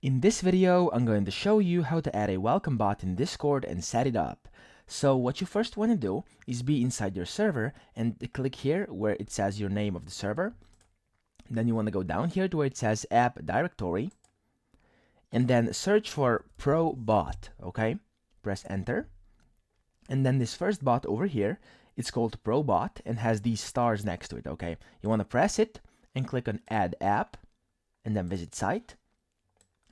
In this video, I'm going to show you how to add a welcome bot in Discord and set it up. So what you first want to do is be inside your server and click here where it says your name of the server. Then you want to go down here to where it says app directory and then search for pro bot, okay? Press enter. And then this first bot over here, it's called pro bot and has these stars next to it, okay? You want to press it and click on add app and then visit site.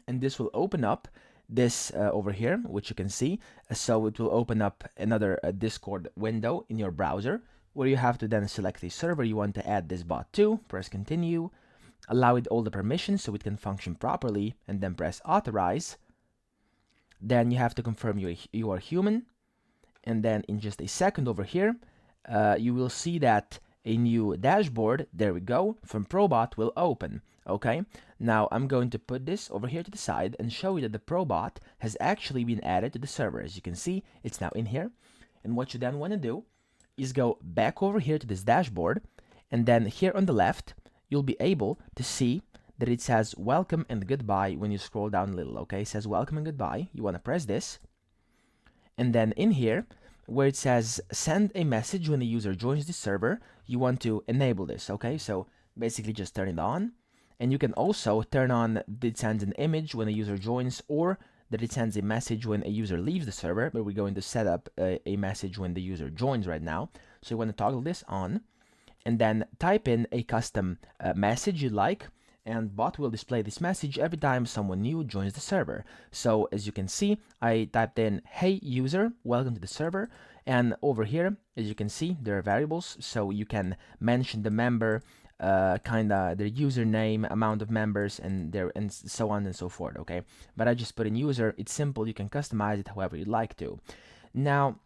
And this will open up this over here, which you can see. So it will open up another Discord window in your browser where you have to then select a server you want to add this bot to, press continue, allow it all the permissions so it can function properly, and then press authorize. Then you have to confirm you are human, and then in just a second over here, you will see that a new dashboard, there we go, from Probot will open. Okay, now I'm going to put this over here to the side and show you that the Probot has actually been added to the server. As you can see, it's now in here. And what you then want to do is go back over here to this dashboard, and then here on the left, you'll be able to see that it says welcome and goodbye when you scroll down a little. Okay, it says welcome and goodbye. You want to press this, and then in here, where it says send a message when the user joins the server, you want to enable this, okay? So basically just turn it on. And you can also turn on that it sends an image when a user joins, or that it sends a message when a user leaves the server, but we're going to set up a message when the user joins right now. So you want to toggle this on, and then type in a custom message you like, and bot will display this message every time someone new joins the server. So as you can see, I typed in hey user, welcome to the server, and over here, as you can see, there are variables, so you can mention the member, kinda their username, amount of members, and so on and so forth, okay? But I just put in user. It's simple. You can customize it however you'd like to. Now,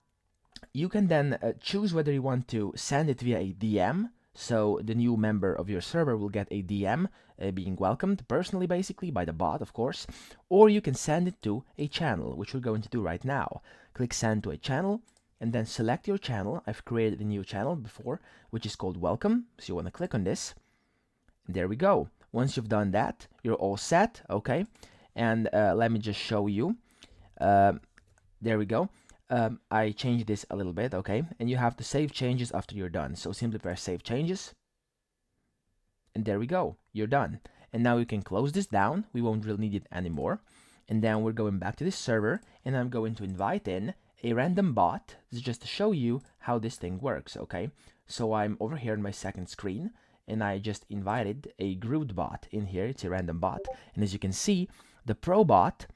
you can then choose whether you want to send it via a DM, so the new member of your server will get a DM being welcomed personally, basically, by the bot, of course, or you can send it to a channel, which we're going to do right now. Click send to a channel, and then select your channel. I've created a new channel before, which is called welcome, so you want to click on this. There we go. Once you've done that, you're all set, okay? And let me just show you. There we go. I changed this a little bit, okay? And you have to save changes after you're done. So simply press save changes. And there we go. You're done. And now you can close this down. We won't really need it anymore. And then we're going back to this server, and I'm going to invite in a random bot. This is just to show you how this thing works, okay? So I'm over here on my second screen, and I just invited a Groot bot in here. It's a random bot. And as you can see, the pro bot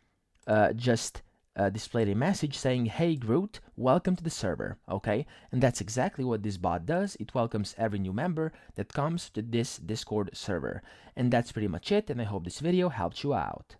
just displayed a message saying, hey Groot, welcome to the server, okay? And that's exactly what this bot does. It welcomes every new member that comes to this Discord server. And that's pretty much it, and I hope this video helped you out.